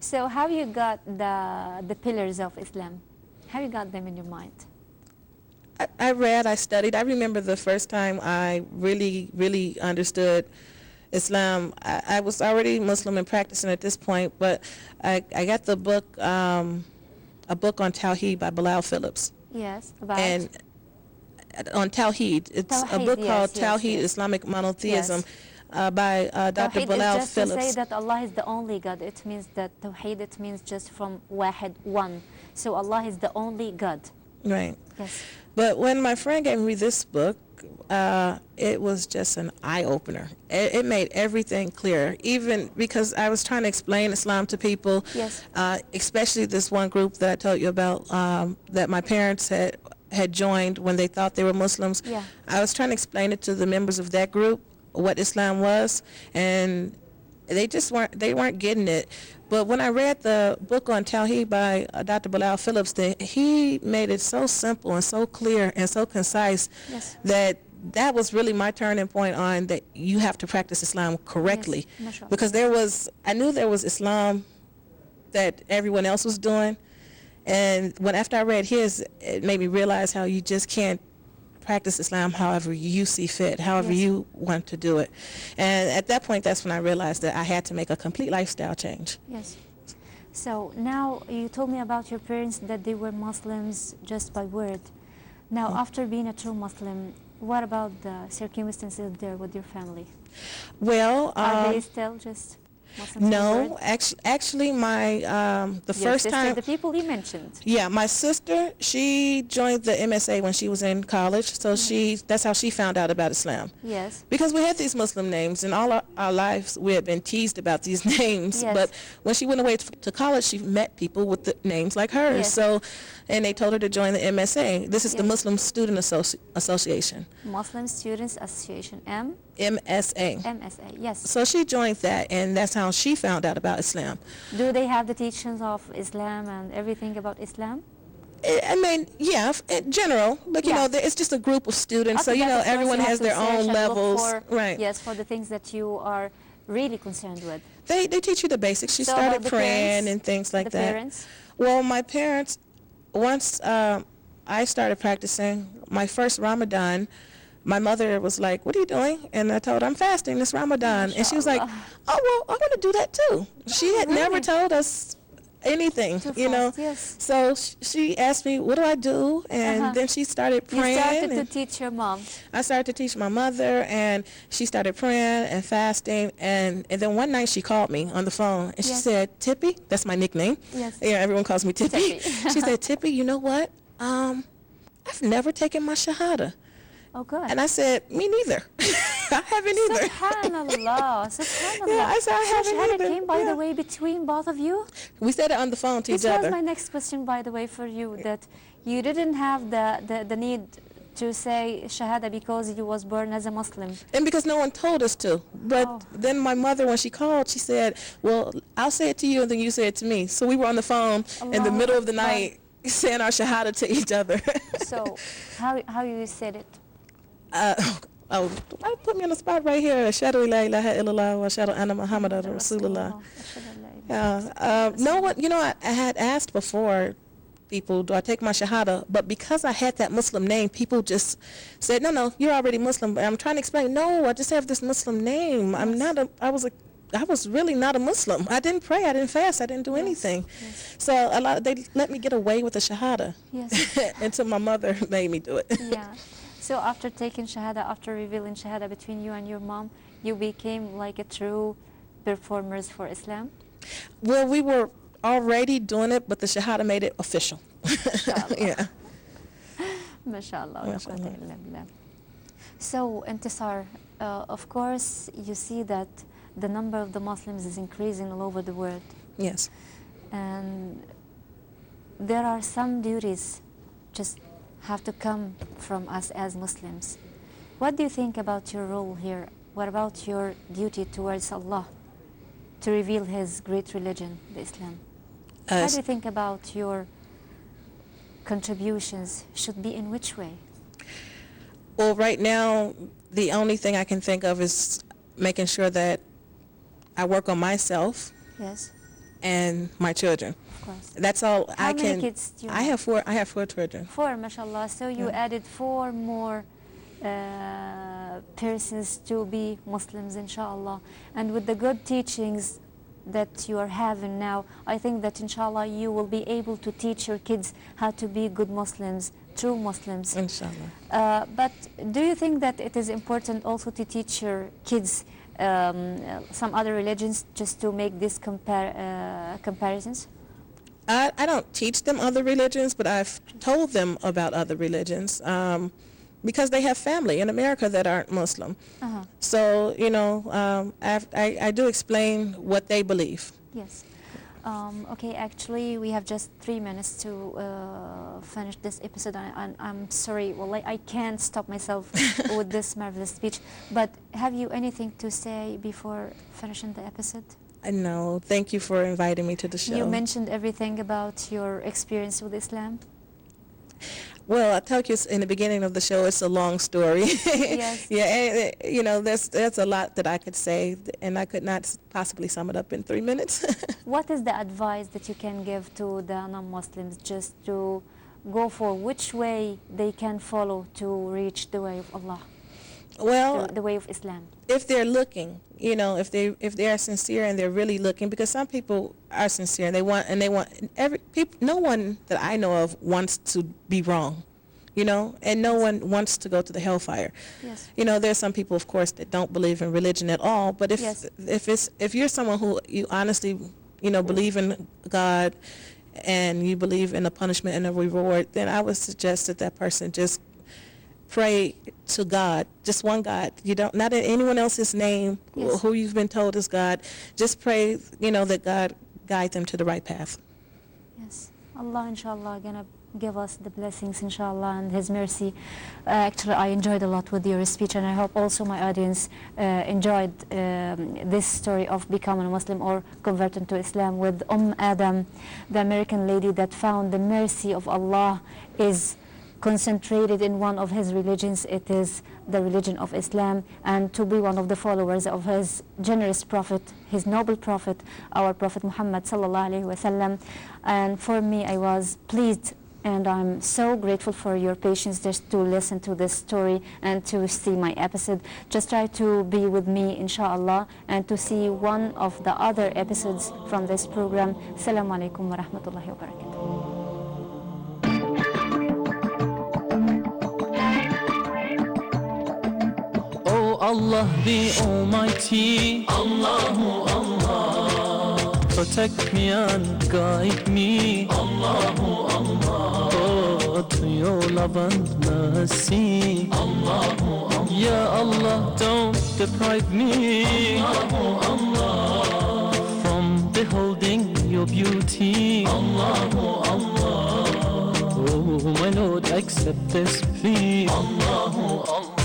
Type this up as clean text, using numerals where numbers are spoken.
So how you got the pillars of Islam? How you got them in your mind? I read, I studied. I remember the first time I really understood Islam. I was already Muslim and practicing at this point, but I got the book, a book on Tawheed by Bilal Phillips. Yes, about And on Tawheed, it's a Tawheed, book yes, called yes, Tawheed, yes. Islamic Monotheism, Yes. by Dr. Tawheed is Bilal just to say Phillips. that Allah is the only God. It means that Tawheed, it means just from Wahid, one. So Allah is the only God. Right. Yes. But when my friend gave me this book, it was just an eye-opener. It made everything clear, even because I was trying to explain Islam to people, Yes. especially this one group that I told you about, that my parents had joined when they thought they were Muslims. Yeah. I was trying to explain it to the members of that group, what Islam was, and they weren't getting it. But when I read the book on Tawheed by Dr. Bilal Phillips, he made it so simple and so clear and so concise. Yes. that was really my turning point on that you have to practice Islam correctly. Yes, mashallah. Because I knew there was Islam that everyone else was doing, and after I read his, it made me realize how you just can't practice Islam however you see fit, however Yes. you want to do it. And at that point, that's when I realized that I had to make a complete lifestyle change. Yes. So now you told me about your parents that they were Muslims just by word. Now, after being a true Muslim, what about the circumstances there with your family? Well, Are they still just Muslims? by no, word? actually, my the Your first sister, time. the people you mentioned. Yeah, my sister, she joined the MSA when she was in college, so that's how she found out about Islam. Yes. Because we had these Muslim names, and all our lives we had been teased about these names. Yes. But when she went away to college, she met people with the names like hers. Yes. So, and they told her to join the MSA. This is the Yes. Muslim Student Association, Muslim Students Association, MSA. MSA. Yes. So she joined that, and that's how she found out about Islam. Do they have the teachings of Islam and everything about Islam? I mean, yeah, in general, but you Yeah. know, it's just a group of students, so After you that, know, of course, everyone you have has to their search own and look levels, for, right? Yes, for the things that you are really concerned with. They teach you the basics. She So started about the praying parents, and things like the that. parents? Well, my parents, once I started practicing my first Ramadan, my mother was like, "What are you doing?" And I told her, "I'm fasting this Ramadan." And she was like, "Oh, well, I want to do that too." She had never really? told us anything, To you know. fast, yes. So she asked me, "What do I do?" And then she started You praying. started to and teach your mom. I started to teach my mother, and she started praying and fasting. And then one night she called me on the phone, and she Yes. said, "Tippy," that's my nickname. Yes. Yeah, everyone calls me Tippy. Tippy. She said, "Tippy, you know what? I've never taken my Shahada." Oh, good. And I said, "Me neither. I haven't either." Subhanallah, subhanallah. Yeah, I said, "I So haven't shahada either." came, by Yeah. the way, between both of you? We said it on the phone to This each was other. my next question, by the way, for you, that you didn't have the need to say shahada because you was born as a Muslim. And because no one told us to. But Oh. then my mother, when she called, she said, "Well, I'll say it to you, and then you say it to me." So we were on the phone in the Allahu middle of the Akbar. night saying our Shahada to each other. So how you said it? Oh, put me on the spot right here. Ashhadu la ilaha illallah wa ashhadu anna Muhammadan Rasulullah. No one, you know, I had asked before people, do I take my Shahada? But because I had that Muslim name, people just said, no, you're already Muslim. But I'm trying to explain, no, I just have this Muslim name. I was really not a Muslim. I didn't pray, I didn't fast, I didn't do anything. Yes. So they let me get away with the Shahada. Yes. Until my mother made me do it. Yeah. So after taking shahada, after revealing shahada between you and your mom, you became like a true performers for Islam? Well, we were already doing it, but the Shahada made it official. Yeah. MashaAllah. wa MashaAllah. quwwata illa billah. So, Intisar, of course, you see that the number of the Muslims is increasing all over the world. Yes. And there are some duties just have to come from us as Muslims. What do you think about your role here? What about your duty towards Allah to reveal His great religion, the Islam? How do you think about your contributions should be in which way? Well, right now, the only thing I can think of is making sure that I work on myself, Yes. and my children. Of course. That's all How I many can. kids do you I have four. I have 4 children. 4, mashallah. So you added 4 more persons to be Muslims, inshallah. And with the good teachings that you are having now, I think that inshallah you will be able to teach your kids how to be good Muslims, true Muslims. Inshallah. But do you think that it is important also to teach your kids some other religions, just to make these comparisons? I don't teach them other religions, but I've told them about other religions because they have family in America that aren't Muslim. Uh-huh. So, you know, I do explain what they believe. Yes. Okay, actually, we have just 3 minutes to finish this episode. I'm sorry, well, I can't stop myself with this marvelous speech. But have you anything to say before finishing the episode? No, thank you for inviting me to the show. You mentioned everything about your experience with Islam. Well, I told you in the beginning of the show, it's a long story. Yes. Yeah, and, you know, there's a lot that I could say, and I could not possibly sum it up in 3 minutes. What is the advice that you can give to the non-Muslims just to go for which way they can follow to reach the way of Allah? Well, the way of Islam. If they're looking, you know, if they are sincere and they're really looking, because some people are sincere and they want no one that I know of wants to be wrong, you know, and no one wants to go to the hellfire. Yes. You know, there's some people, of course, that don't believe in religion at all, but Yes. if you're someone who you honestly, you know, believe in God and you believe in the punishment and the reward, then I would suggest that that person just pray to God, just one God. You don't, not in anyone else's name, Yes. who you've been told is God. Just pray, you know, that God guide them to the right path. Yes. Allah, inshallah, gonna give us the blessings, inshallah, and His mercy. Actually, I enjoyed a lot with your speech, and I hope also my audience enjoyed this story of becoming a Muslim or converting to Islam with Adam, the American lady that found the mercy of Allah is concentrated in one of his religions. It is the religion of Islam, and to be one of the followers of his generous prophet, his noble prophet, our Prophet Muhammad sallallahu alaihi wasallam. And for me, I was pleased, and I'm so grateful for your patience just to listen to this story and to see my episode. Just try to be with me, inshallah, and to see one of the other episodes from this program. Assalamu alaikum wa rahmatullahi wa barakatuh. Allah the Almighty, Allahu Allah, protect me and guide me, Allahu Allah, oh, to your love and mercy, Allahu Allah, Ya Allah, don't deprive me, Allahu Allah, from beholding your beauty, Allahu Allah, oh my Lord, accept this plea, Allahu Allah.